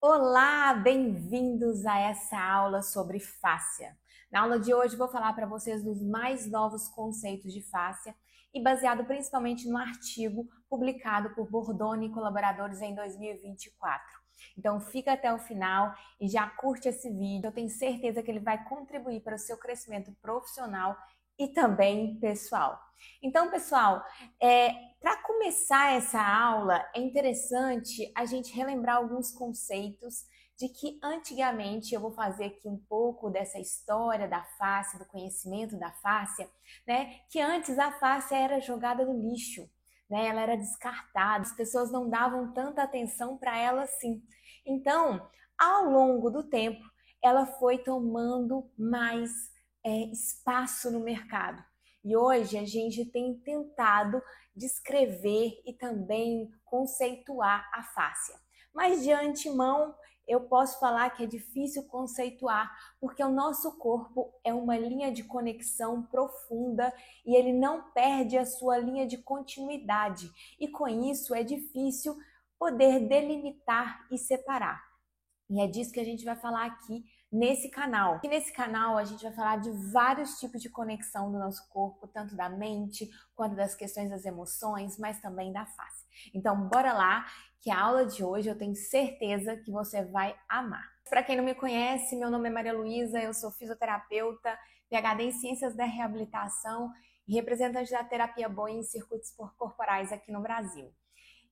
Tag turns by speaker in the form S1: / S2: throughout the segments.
S1: Olá, bem-vindos a essa aula sobre fáscia. Na aula de hoje vou falar para vocês dos mais novos conceitos de fáscia e baseado principalmente no artigo publicado por Bordoni e colaboradores em 2024. Então fica até o final e já curte esse vídeo, eu tenho certeza que ele vai contribuir para o seu crescimento profissional e também pessoal. Então, pessoal, para começar essa aula, é interessante a gente relembrar alguns conceitos de que antigamente, eu vou fazer aqui um pouco dessa história da fáscia, do conhecimento da fáscia, né? Que antes a fáscia era jogada no lixo, né? Ela era descartada, as pessoas não davam tanta atenção para ela assim. Então, ao longo do tempo, ela foi tomando mais espaço no mercado. E hoje a gente tem tentado descrever e também conceituar a fáscia. Mas de antemão, eu posso falar que é difícil conceituar, porque o nosso corpo é uma linha de conexão profunda e ele não perde a sua linha de continuidade. E com isso é difícil poder delimitar e separar. E é disso que a gente vai falar aqui nesse canal. E nesse canal a gente vai falar de vários tipos de conexão do nosso corpo, tanto da mente quanto das questões das emoções, mas também da face. Então bora lá, que a aula de hoje eu tenho certeza que você vai amar. Para quem não me conhece, meu nome é Maria Luísa, eu sou fisioterapeuta, PhD em Ciências da Reabilitação e representante da terapia Boe em circuitos corporais aqui no Brasil.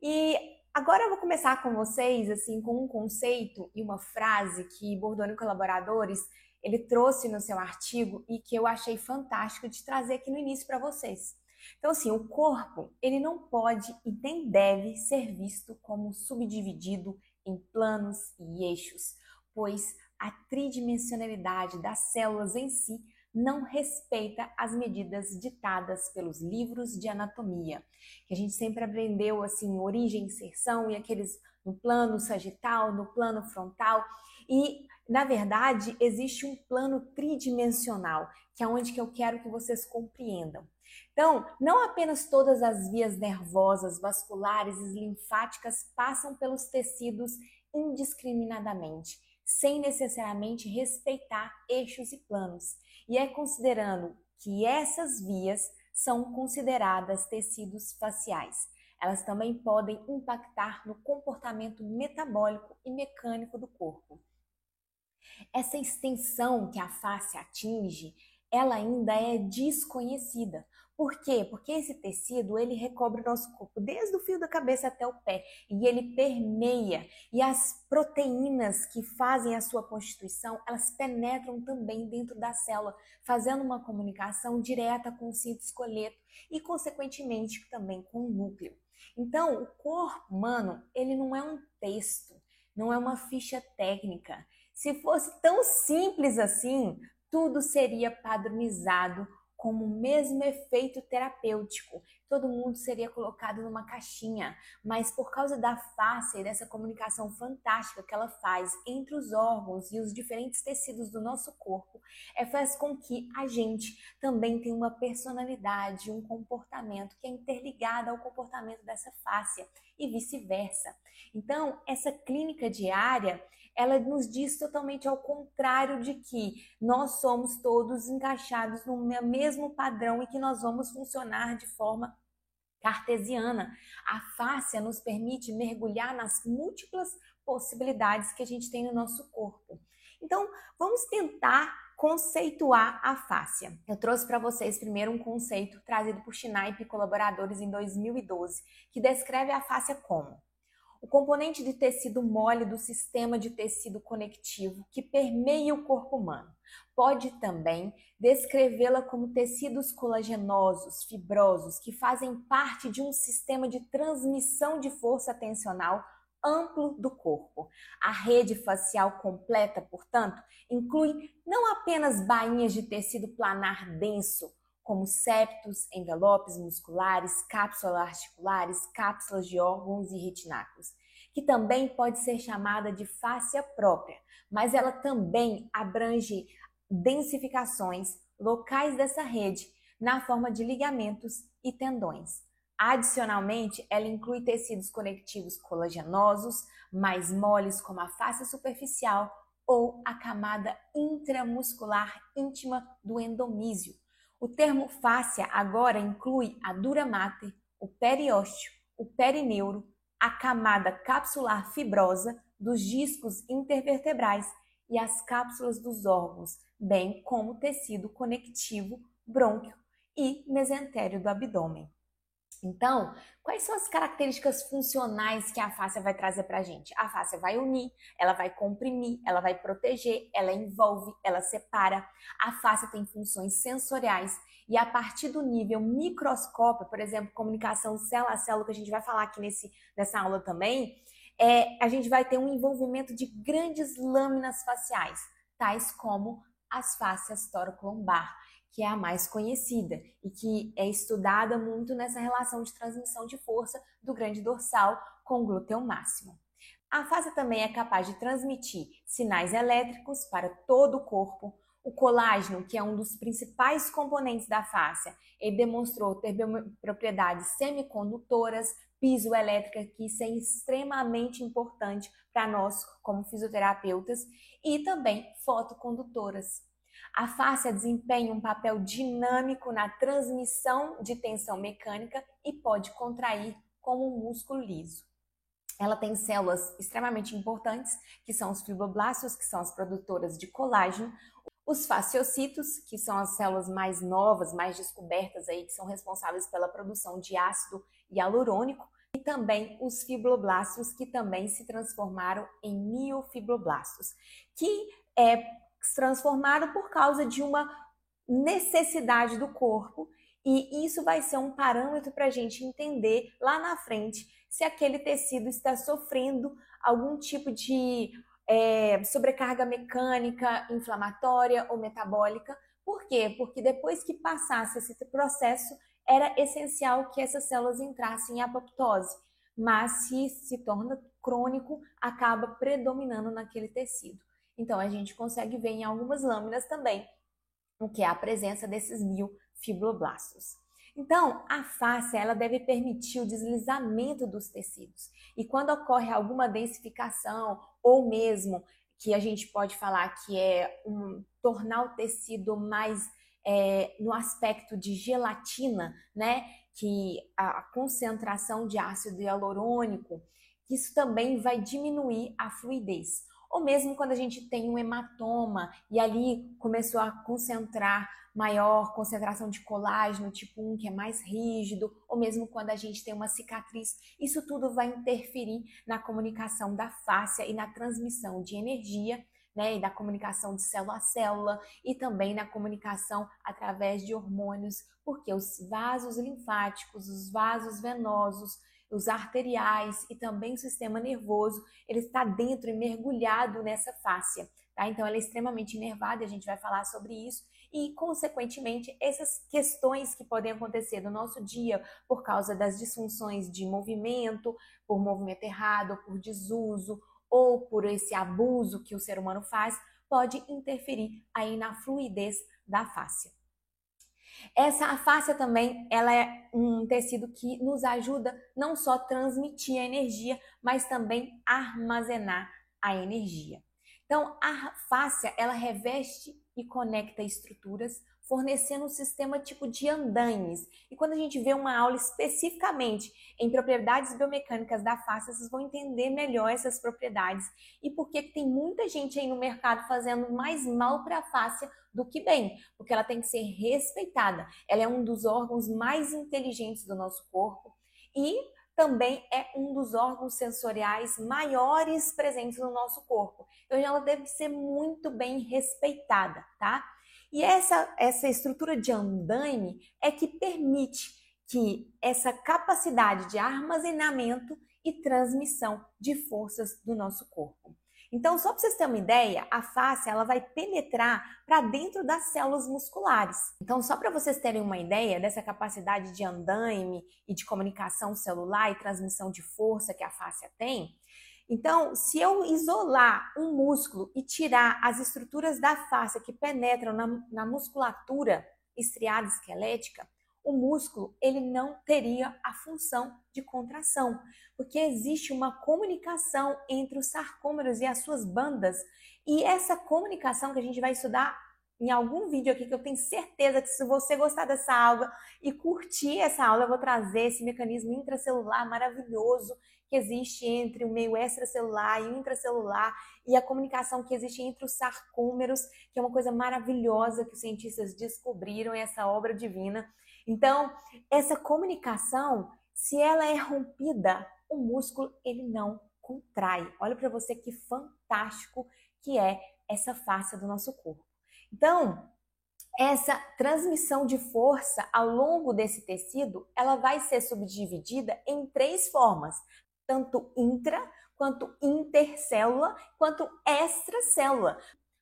S1: E agora eu vou começar com vocês, assim, com um conceito e uma frase que Bordoni e colaboradores, ele trouxe no seu artigo e que eu achei fantástico de trazer aqui no início para vocês. Então, assim, o corpo, ele não pode e nem deve ser visto como subdividido em planos e eixos, pois a tridimensionalidade das células em si não respeita as medidas ditadas pelos livros de anatomia, que a gente sempre aprendeu assim, origem, inserção e aqueles no plano sagital, no plano frontal, e na verdade existe um plano tridimensional, que é onde que eu quero que vocês compreendam. Então, não apenas todas as vias nervosas, vasculares e linfáticas passam pelos tecidos indiscriminadamente, sem necessariamente respeitar eixos e planos. E é considerando que essas vias são consideradas tecidos faciais. Elas também podem impactar no comportamento metabólico e mecânico do corpo. Essa extensão que a face atinge, ela ainda é desconhecida. Por quê? Porque esse tecido, ele recobre o nosso corpo desde o fio da cabeça até o pé e ele permeia. E as proteínas que fazem a sua constituição, elas penetram também dentro da célula, fazendo uma comunicação direta com o citoesqueleto e, consequentemente, também com o núcleo. Então, o corpo humano, ele não é um texto, não é uma ficha técnica. Se fosse tão simples assim, tudo seria padronizado como o mesmo efeito terapêutico. Todo mundo seria colocado numa caixinha, mas por causa da face e dessa comunicação fantástica que ela faz entre os órgãos e os diferentes tecidos do nosso corpo, faz com que a gente também tenha uma personalidade, um comportamento que é interligado ao comportamento dessa face e vice-versa. Então, essa clínica diária, ela nos diz totalmente ao contrário de que nós somos todos encaixados no mesmo padrão e que nós vamos funcionar de forma cartesiana. A fáscia nos permite mergulhar nas múltiplas possibilidades que a gente tem no nosso corpo. Então, vamos tentar conceituar a fáscia. Eu trouxe para vocês primeiro um conceito trazido por Schneip e colaboradores em 2012, que descreve a fáscia como o componente de tecido mole do sistema de tecido conectivo que permeia o corpo humano. Pode também descrevê-la como tecidos colagenosos, fibrosos, que fazem parte de um sistema de transmissão de força tensional amplo do corpo. A rede facial completa, portanto, inclui não apenas bainhas de tecido planar denso, como septos, envelopes musculares, cápsulas articulares, cápsulas de órgãos e retináculos, que também pode ser chamada de fáscia própria, mas ela também abrange densificações locais dessa rede na forma de ligamentos e tendões. Adicionalmente, ela inclui tecidos conectivos colagenosos, mais moles como a face superficial ou a camada intramuscular íntima do endomísio. O termo fáscia agora inclui a dura mater, o periósteo, o perineuro, a camada capsular fibrosa dos discos intervertebrais e as cápsulas dos órgãos, bem como o tecido conectivo brônquio e mesentério do abdômen. Então, quais são as características funcionais que a fáscia vai trazer para a gente? A fáscia vai unir, ela vai comprimir, ela vai proteger, ela envolve, ela separa. A fáscia tem funções sensoriais e a partir do nível microscópio, por exemplo, comunicação célula a célula, que a gente vai falar aqui nessa aula também, a gente vai ter um envolvimento de grandes lâminas faciais, tais como as fáscias torocolombar, que é a mais conhecida e que é estudada muito nessa relação de transmissão de força do grande dorsal com o glúteo máximo. A fáscia também é capaz de transmitir sinais elétricos para todo o corpo. O colágeno, que é um dos principais componentes da fáscia, ele demonstrou ter propriedades semicondutoras, piezoelétrica, que isso é extremamente importante para nós como fisioterapeutas, e também fotocondutoras. A fáscia desempenha um papel dinâmico na transmissão de tensão mecânica e pode contrair como um músculo liso. Ela tem células extremamente importantes, que são os fibroblastos, que são as produtoras de colágeno, os fasciocitos, que são as células mais novas, mais descobertas aí, que são responsáveis pela produção de ácido hialurônico, e também os fibroblastos, que também se transformaram em miofibroblastos, que se transformaram por causa de uma necessidade do corpo, e isso vai ser um parâmetro para a gente entender lá na frente se aquele tecido está sofrendo algum tipo de sobrecarga mecânica, inflamatória ou metabólica. Por quê? Porque depois que passasse esse processo, era essencial que essas células entrassem em apoptose, mas se torna crônico, acaba predominando naquele tecido. Então, a gente consegue ver em algumas lâminas também o que é a presença desses miofibroblastos. Então, a fáscia ela deve permitir o deslizamento dos tecidos. E quando ocorre alguma densificação, ou mesmo que a gente pode falar que é tornar o tecido mais no aspecto de gelatina, né? Que a concentração de ácido hialurônico, isso também vai diminuir a fluidez. Ou mesmo quando a gente tem um hematoma e ali começou a concentrar maior concentração de colágeno tipo 1, que é mais rígido, ou mesmo quando a gente tem uma cicatriz, isso tudo vai interferir na comunicação da fáscia e na transmissão de energia, né, e da comunicação de célula a célula e também na comunicação através de hormônios, porque os vasos linfáticos, os vasos venosos, os arteriais e também o sistema nervoso, ele está dentro e mergulhado nessa fáscia, tá? Então ela é extremamente inervada, a gente vai falar sobre isso e, consequentemente, essas questões que podem acontecer no nosso dia por causa das disfunções de movimento, por movimento errado, por desuso ou por esse abuso que o ser humano faz, pode interferir aí na fluidez da fáscia. A fáscia também, ela é um tecido que nos ajuda não só a transmitir a energia, mas também a armazenar a energia. Então, a fáscia, ela reveste e conecta estruturas, fornecendo um sistema tipo de andaimes. E quando a gente vê uma aula especificamente em propriedades biomecânicas da fáscia, vocês vão entender melhor essas propriedades e por que tem muita gente aí no mercado fazendo mais mal para a fáscia do que bem, porque ela tem que ser respeitada. Ela é um dos órgãos mais inteligentes do nosso corpo e também é um dos órgãos sensoriais maiores presentes no nosso corpo. Então, ela deve ser muito bem respeitada, tá? E essa estrutura de andaime é que permite que essa capacidade de armazenamento e transmissão de forças do nosso corpo. Então, só para vocês terem uma ideia, a fáscia ela vai penetrar para dentro das células musculares. Então, só para vocês terem uma ideia dessa capacidade de andaime e de comunicação celular e transmissão de força que a fáscia tem, então, se eu isolar um músculo e tirar as estruturas da fáscia que penetram na musculatura estriada esquelética, o músculo ele não teria a função de contração, porque existe uma comunicação entre os sarcômeros e as suas bandas, e essa comunicação que a gente vai estudar em algum vídeo aqui, que eu tenho certeza que se você gostar dessa aula e curtir essa aula, eu vou trazer esse mecanismo intracelular maravilhoso que existe entre o meio extracelular e o intracelular e a comunicação que existe entre os sarcômeros, que é uma coisa maravilhosa que os cientistas descobriram, essa obra divina. Então, essa comunicação, se ela é rompida, o músculo ele não contrai. Olha para você que fantástico que é essa face do nosso corpo. Então, essa transmissão de força ao longo desse tecido, ela vai ser subdividida em 3 formas, tanto intra, quanto intercélula, quanto extracélula.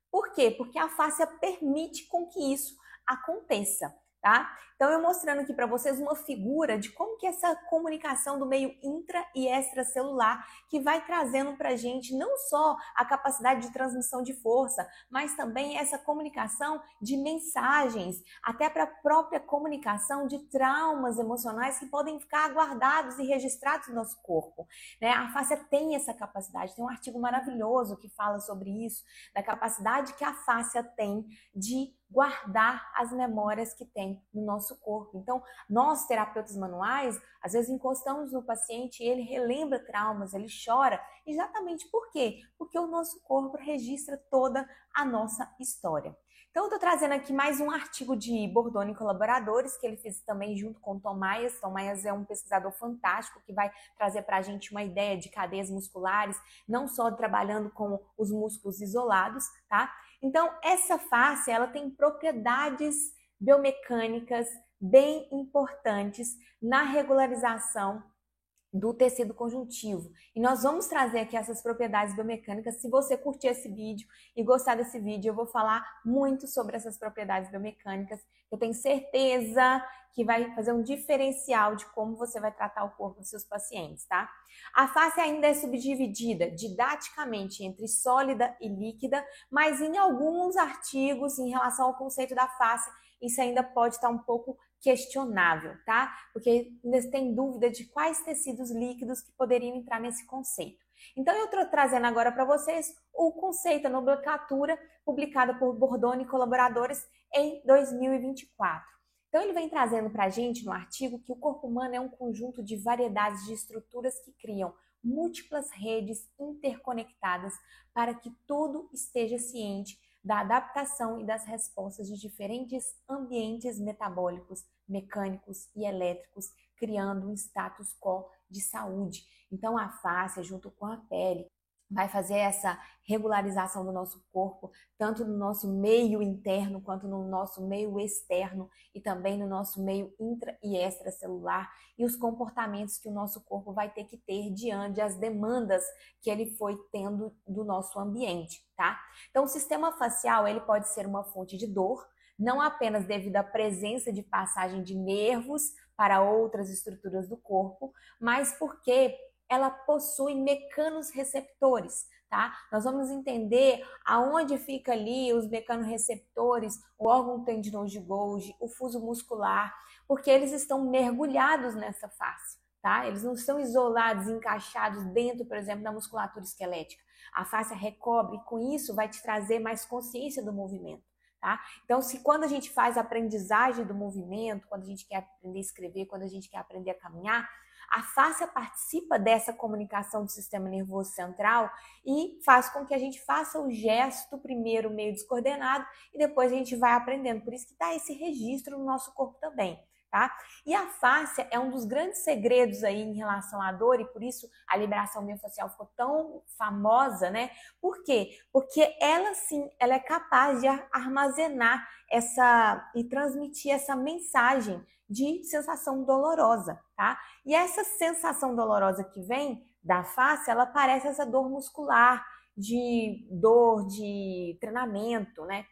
S1: Por quê? Porque a fáscia permite com que isso aconteça, tá? Então, eu mostrando aqui para vocês uma figura de como que essa comunicação do meio intra e extracelular que vai trazendo para a gente não só a capacidade de transmissão de força, mas também essa comunicação de mensagens, até para a própria comunicação de traumas emocionais que podem ficar guardados e registrados no nosso corpo, né? A fáscia tem essa capacidade, tem um artigo maravilhoso que fala sobre isso, da capacidade que a fáscia tem de guardar as memórias que tem no nosso corpo. Então, nós, terapeutas manuais, às vezes encostamos no paciente e ele relembra traumas, ele chora. Exatamente por quê? Porque o nosso corpo registra toda a nossa história. Então, eu estou trazendo aqui mais um artigo de Bordoni e colaboradores, que ele fez também junto com Tom Myers. Tom Myers é um pesquisador fantástico que vai trazer para a gente uma ideia de cadeias musculares, não só trabalhando com os músculos isolados, tá? Então, essa face, ela tem propriedades biomecânicas bem importantes na regularização do tecido conjuntivo. E nós vamos trazer aqui essas propriedades biomecânicas. Se você curtir esse vídeo e gostar desse vídeo, eu vou falar muito sobre essas propriedades biomecânicas. Eu tenho certeza que vai fazer um diferencial de como você vai tratar o corpo dos seus pacientes, tá? A face ainda é subdividida didaticamente entre sólida e líquida, mas em alguns artigos, em relação ao conceito da face, isso ainda pode estar um pouco questionável, tá? Porque ainda tem dúvida de quais tecidos líquidos que poderiam entrar nesse conceito. Então, eu estou trazendo agora para vocês o conceito, a nomenclatura publicada por Bordoni e colaboradores em 2024. Então, ele vem trazendo para a gente no artigo que o corpo humano é um conjunto de variedades de estruturas que criam múltiplas redes interconectadas para que tudo esteja ciente da adaptação e das respostas de diferentes ambientes metabólicos, mecânicos e elétricos, criando um status quo de saúde. Então, a face, junto com a pele, vai fazer essa regularização do nosso corpo, tanto no nosso meio interno quanto no nosso meio externo e também no nosso meio intra e extracelular, e os comportamentos que o nosso corpo vai ter que ter diante das demandas que ele foi tendo do nosso ambiente, tá? Então, o sistema facial, ele pode ser uma fonte de dor, não apenas devido à presença de passagem de nervos para outras estruturas do corpo, mas porque ela possui mecanorreceptores, tá? Nós vamos entender aonde fica ali os mecanorreceptores, o órgão tendinoso de Golgi, o fuso muscular, porque eles estão mergulhados nessa face, tá? Eles não estão isolados, encaixados dentro, por exemplo, da musculatura esquelética. A face recobre e com isso vai te trazer mais consciência do movimento, tá? Então, se quando a gente faz a aprendizagem do movimento, quando a gente quer aprender a escrever, quando a gente quer aprender a caminhar, a face participa dessa comunicação do sistema nervoso central e faz com que a gente faça o gesto primeiro meio descoordenado e depois a gente vai aprendendo. Por isso que está esse registro no nosso corpo também, tá? E a face é um dos grandes segredos aí em relação à dor e por isso a liberação miofascial ficou tão famosa, né? Por quê? Porque ela sim, ela é capaz de armazenar e transmitir essa mensagem de sensação dolorosa, tá? E essa sensação dolorosa que vem da face, ela parece essa dor muscular, de dor de treinamento, né?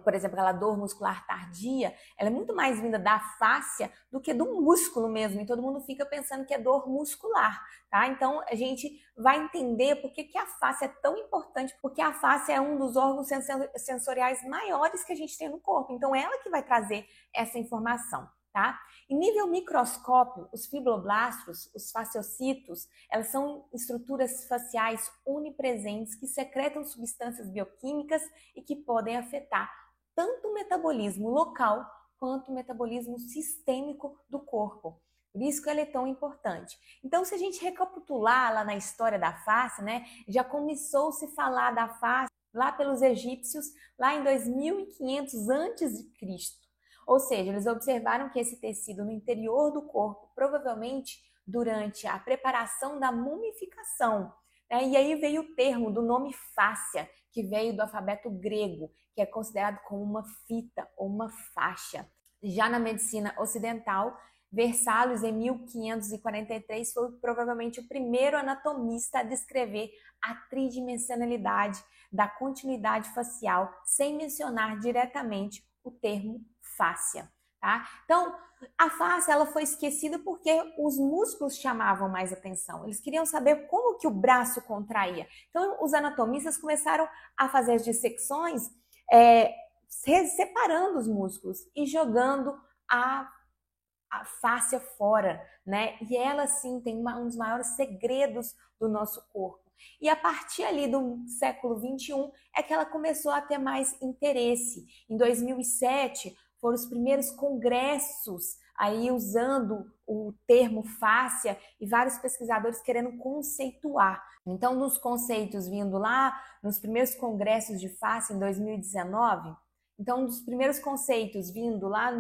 S1: Por exemplo, aquela dor muscular tardia, ela é muito mais vinda da fáscia do que do músculo mesmo, e todo mundo fica pensando que é dor muscular, tá? Então, a gente vai entender por que a face é tão importante, porque a face é um dos órgãos sensoriais maiores que a gente tem no corpo, então ela que vai trazer essa informação, tá? Em nível microscópio, os fibroblastos, os fasciocitos, elas são estruturas faciais onipresentes que secretam substâncias bioquímicas e que podem afetar tanto o metabolismo local quanto o metabolismo sistêmico do corpo. Por isso que ele é tão importante. Então, se a gente recapitular lá na história da face, né, já começou a se falar da face lá pelos egípcios, lá em 2500 a.C. Ou seja, eles observaram que esse tecido no interior do corpo, provavelmente durante a preparação da mumificação, né? E aí veio o termo do nome fáscia, que veio do alfabeto grego, que é considerado como uma fita ou uma faixa. Já na medicina ocidental, Vesalius, em 1543, foi provavelmente o primeiro anatomista a descrever a tridimensionalidade da continuidade facial, sem mencionar diretamente o termo fáscia, tá? Então, a face ela foi esquecida porque os músculos chamavam mais atenção. Eles queriam saber como que o braço contraía. Então, os anatomistas começaram a fazer as dissecções separando os músculos e jogando a fáscia fora, né? E ela, sim, tem um dos maiores segredos do nosso corpo. E a partir ali do século 21 é que ela começou a ter mais interesse. Em 2007, foram os primeiros congressos aí usando o termo fáscia e vários pesquisadores querendo conceituar. Então, nos conceitos vindo lá, nos primeiros congressos de fáscia em 2019, então, um dos primeiros conceitos vindo lá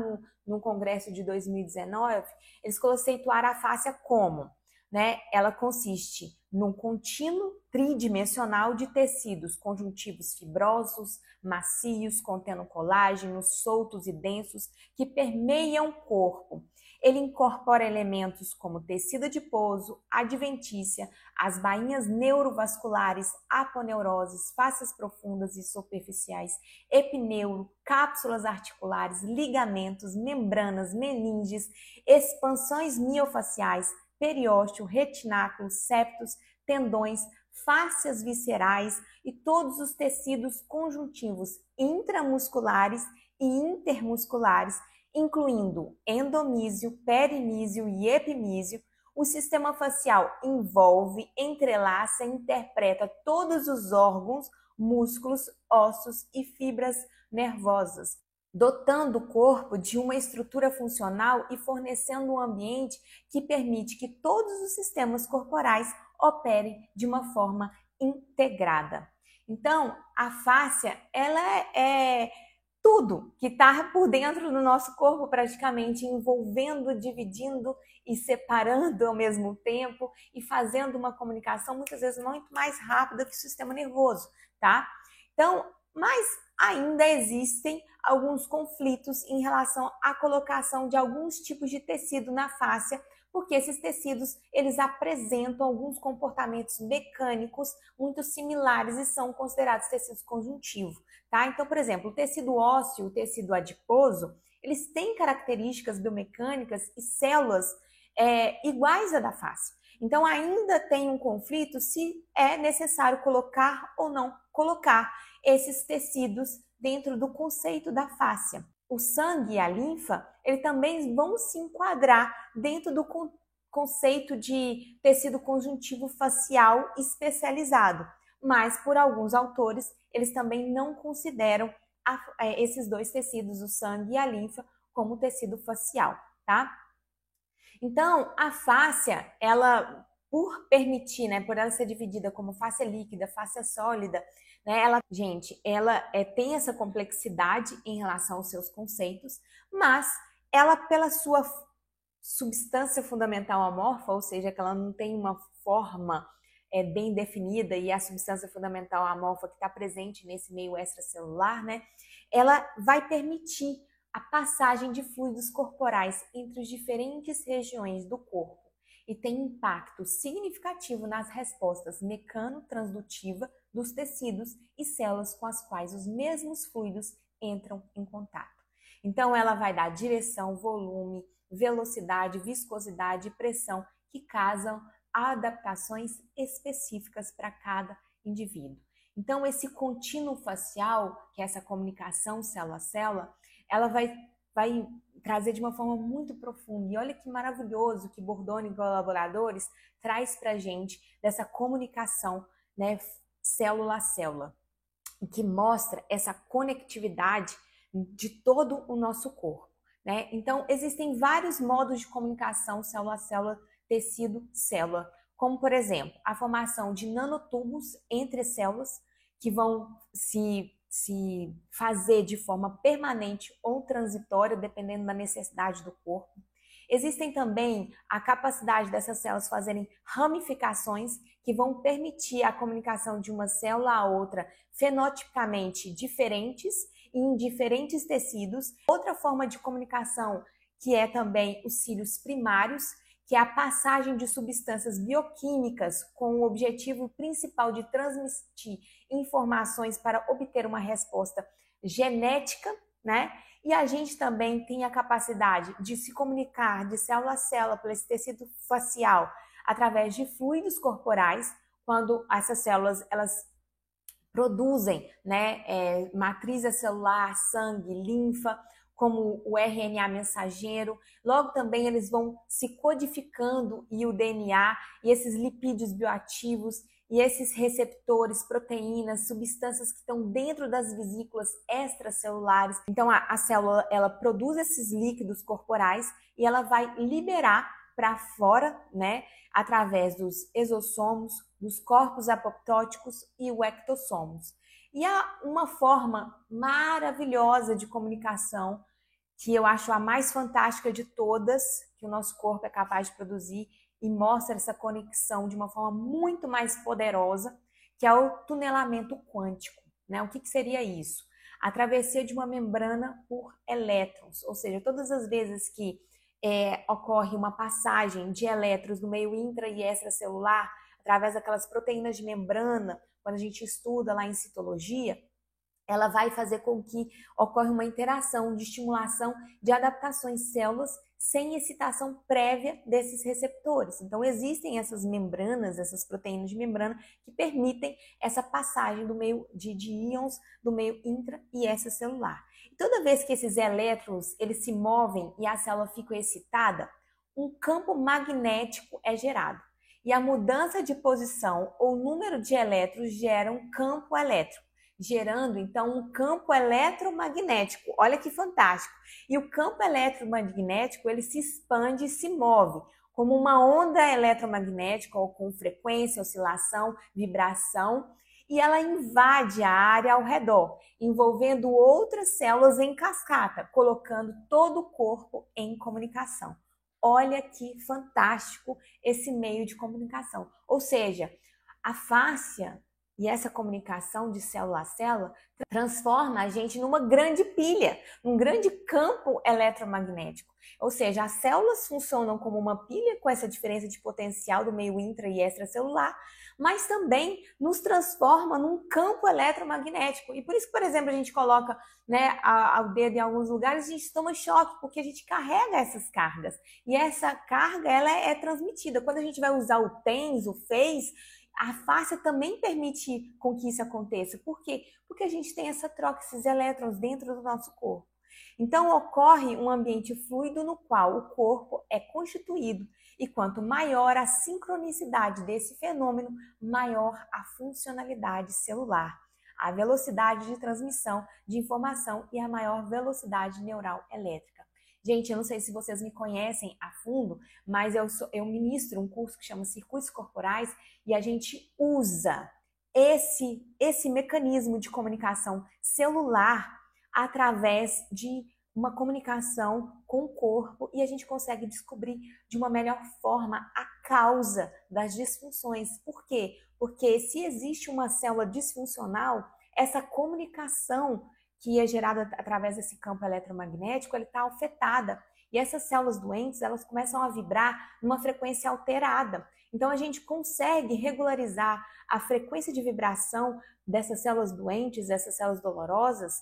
S1: no congresso de 2019, eles conceituaram a fáscia como, né? Ela consiste num contínuo tridimensional de tecidos conjuntivos fibrosos, macios, contendo colágenos, soltos e densos, que permeiam o corpo. Ele incorpora elementos como tecido adiposo, adventícia, as bainhas neurovasculares, aponeuroses, fáscias profundas e superficiais, epineuro, cápsulas articulares, ligamentos, membranas, meninges, expansões miofaciais, periósteo, retináculo, septos, tendões, fáscias viscerais e todos os tecidos conjuntivos intramusculares e intermusculares, incluindo endomísio, perinísio e epimísio. O sistema facial envolve, entrelaça e interpreta todos os órgãos, músculos, ossos e fibras nervosas, dotando o corpo de uma estrutura funcional e fornecendo um ambiente que permite que todos os sistemas corporais operem de uma forma integrada. Então, a fáscia, ela é tudo que está por dentro do nosso corpo, praticamente envolvendo, dividindo e separando ao mesmo tempo e fazendo uma comunicação muitas vezes muito mais rápida que o sistema nervoso, tá? Então, mas ainda existem alguns conflitos em relação à colocação de alguns tipos de tecido na fáscia, porque esses tecidos, eles apresentam alguns comportamentos mecânicos muito similares e são considerados tecidos conjuntivos, tá? Então, por exemplo, o tecido ósseo, o tecido adiposo, eles têm características biomecânicas e células iguais à da face. Então, ainda tem um conflito se é necessário colocar ou não colocar esses tecidos dentro do conceito da fáscia. O sangue e a linfa, eles também vão se enquadrar dentro do conceito de tecido conjuntivo facial especializado, mas por alguns autores, eles também não consideram esses dois tecidos, o sangue e a linfa, como tecido facial, tá? Então, a fáscia, ela, por permitir, né, por ela ser dividida como fáscia líquida, fáscia sólida, né, ela tem essa complexidade em relação aos seus conceitos, mas ela, pela sua substância fundamental amorfa, ou seja, que ela não tem uma forma bem definida e a substância fundamental amorfa que está presente nesse meio extracelular, né, ela vai permitir a passagem de fluidos corporais entre as diferentes regiões do corpo e tem impacto significativo nas respostas mecano-transdutiva dos tecidos e células com as quais os mesmos fluidos entram em contato. Então, ela vai dar direção, volume, velocidade, viscosidade e pressão que causam adaptações específicas para cada indivíduo. Então, esse contínuo facial, que é essa comunicação célula a célula, ela vai trazer de uma forma muito profunda. E olha que maravilhoso que Bordoni e colaboradores traz para a gente dessa comunicação, né, célula a célula, que mostra essa conectividade de todo o nosso corpo, né? Então, existem vários modos de comunicação célula a célula, tecido, célula, como, por exemplo, a formação de nanotubos entre células que vão se fazer de forma permanente ou transitória, dependendo da necessidade do corpo. Existem também a capacidade dessas células fazerem ramificações que vão permitir a comunicação de uma célula a outra fenotipicamente diferentes e em diferentes tecidos. Outra forma de comunicação que é também os cílios primários, que é a passagem de substâncias bioquímicas com o objetivo principal de transmitir informações para obter uma resposta genética, né? E a gente também tem a capacidade de se comunicar de célula a célula por esse tecido facial através de fluidos corporais, quando essas células elas produzem, né, matriz celular, sangue, linfa, como o RNA mensageiro. Logo também eles vão se codificando e o DNA e esses lipídios bioativos e esses receptores, proteínas, substâncias que estão dentro das vesículas extracelulares. Então a célula ela produz esses líquidos corporais e ela vai liberar para fora, né, através dos exossomos, dos corpos apoptóticos e o ectossomos. E há uma forma maravilhosa de comunicação que eu acho a mais fantástica de todas, que o nosso corpo é capaz de produzir e mostra essa conexão de uma forma muito mais poderosa, que é o tunelamento quântico, né? O que seria isso? A travessia de uma membrana por elétrons, ou seja, todas as vezes que ocorre uma passagem de elétrons no meio intra e extracelular, através daquelas proteínas de membrana, quando a gente estuda lá em citologia, ela vai fazer com que ocorra uma interação de estimulação de adaptações células sem excitação prévia desses receptores. Então, existem essas membranas, essas proteínas de membrana, que permitem essa passagem do meio de íons do meio intra e extracelular. E toda vez que esses elétrons eles se movem e a célula fica excitada, um campo magnético é gerado. E a mudança de posição ou número de elétrons gera um campo elétrico, gerando então um campo eletromagnético. Olha que fantástico! E o campo eletromagnético ele se expande e se move como uma onda eletromagnética ou com frequência, oscilação, vibração, e ela invade a área ao redor, envolvendo outras células em cascata, colocando todo o corpo em comunicação. Olha que fantástico esse meio de comunicação. Ou seja, a fáscia e essa comunicação de célula a célula transforma a gente numa grande pilha, num grande campo eletromagnético. Ou seja, as células funcionam como uma pilha com essa diferença de potencial do meio intra e extracelular, mas também nos transforma num campo eletromagnético. E por isso que, por exemplo, a gente coloca, né, o dedo em alguns lugares, a gente toma choque, porque a gente carrega essas cargas. E essa carga ela é transmitida. Quando a gente vai usar o TENS, o FACE, a fáscia também permite com que isso aconteça. Por quê? Porque a gente tem essa troca, esses elétrons dentro do nosso corpo. Então, ocorre um ambiente fluido no qual o corpo é constituído. E quanto maior a sincronicidade desse fenômeno, maior a funcionalidade celular, a velocidade de transmissão de informação e a maior velocidade neural elétrica. Gente, eu não sei se vocês me conhecem a fundo, mas eu ministro um curso que chama Circuitos Corporais e a gente usa esse mecanismo de comunicação celular através de uma comunicação com o corpo e a gente consegue descobrir de uma melhor forma a causa das disfunções. Por quê? Porque se existe uma célula disfuncional, essa comunicação que é gerada através desse campo eletromagnético, ele está afetada. E essas células doentes, elas começam a vibrar numa frequência alterada. Então, a gente consegue regularizar a frequência de vibração dessas células doentes, dessas células dolorosas,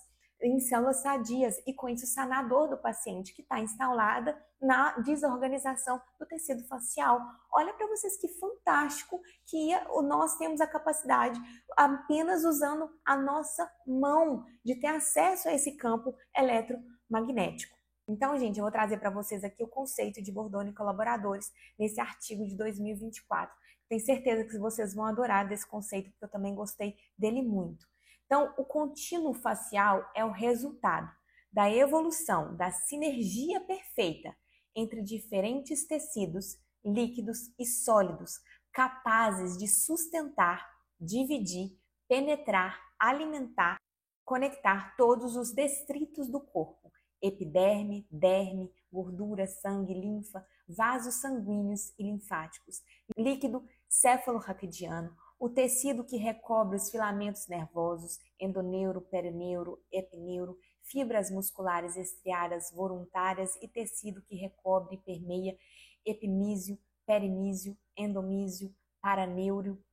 S1: em células sadias e com isso sanar a dor do paciente que está instalada na desorganização do tecido facial. Olha para vocês que fantástico que nós temos a capacidade, apenas usando a nossa mão, de ter acesso a esse campo eletromagnético. Então, gente, eu vou trazer para vocês aqui o conceito de Bordoni e colaboradores nesse artigo de 2024. Tenho certeza que vocês vão adorar desse conceito, porque eu também gostei dele muito. Então, o contínuo facial é o resultado da evolução da sinergia perfeita entre diferentes tecidos, líquidos e sólidos, capazes de sustentar, dividir, penetrar, alimentar, conectar todos os detritos do corpo: epiderme, derme, gordura, sangue, linfa, vasos sanguíneos e linfáticos, líquido cefalorraquidiano, o tecido que recobre os filamentos nervosos, endoneuro, perineuro, epineuro, fibras musculares estriadas voluntárias e tecido que recobre e permeia epimísio, perimísio, endomísio, paraneuro,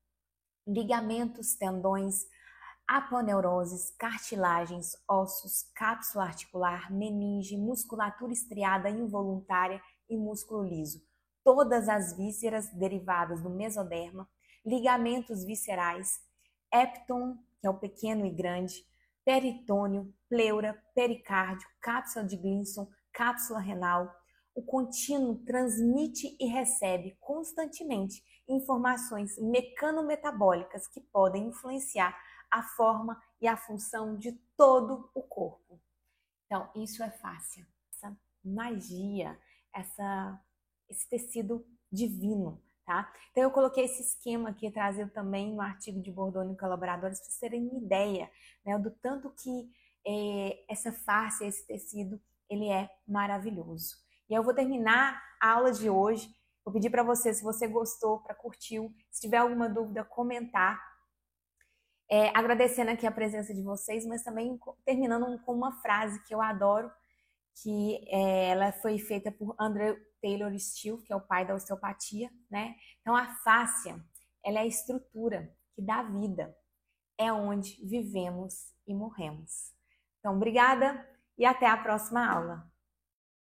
S1: ligamentos, tendões, aponeuroses, cartilagens, ossos, cápsula articular, meninge, musculatura estriada involuntária e músculo liso, todas as vísceras derivadas do mesoderma, ligamentos viscerais, épton, que é o pequeno e grande, peritônio, pleura, pericárdio, cápsula de Glisson, cápsula renal. O contínuo transmite e recebe constantemente informações mecanometabólicas que podem influenciar a forma e a função de todo o corpo. Então, isso é fáscia, essa magia, esse tecido divino, tá? Então, eu coloquei esse esquema aqui, trazido também no artigo de Bordoni e colaboradores, para vocês terem uma ideia, né, do tanto que essa fáscia, esse tecido, ele é maravilhoso. E eu vou terminar a aula de hoje. Vou pedir para você, se você gostou, para curtiu, se tiver alguma dúvida, comentar. Agradecendo aqui a presença de vocês, mas também terminando com uma frase que eu adoro, que ela foi feita por Andrew Taylor Still, que é o pai da osteopatia, né? Então, a fáscia, ela é a estrutura que dá vida, é onde vivemos e morremos. Então, obrigada e até a próxima aula.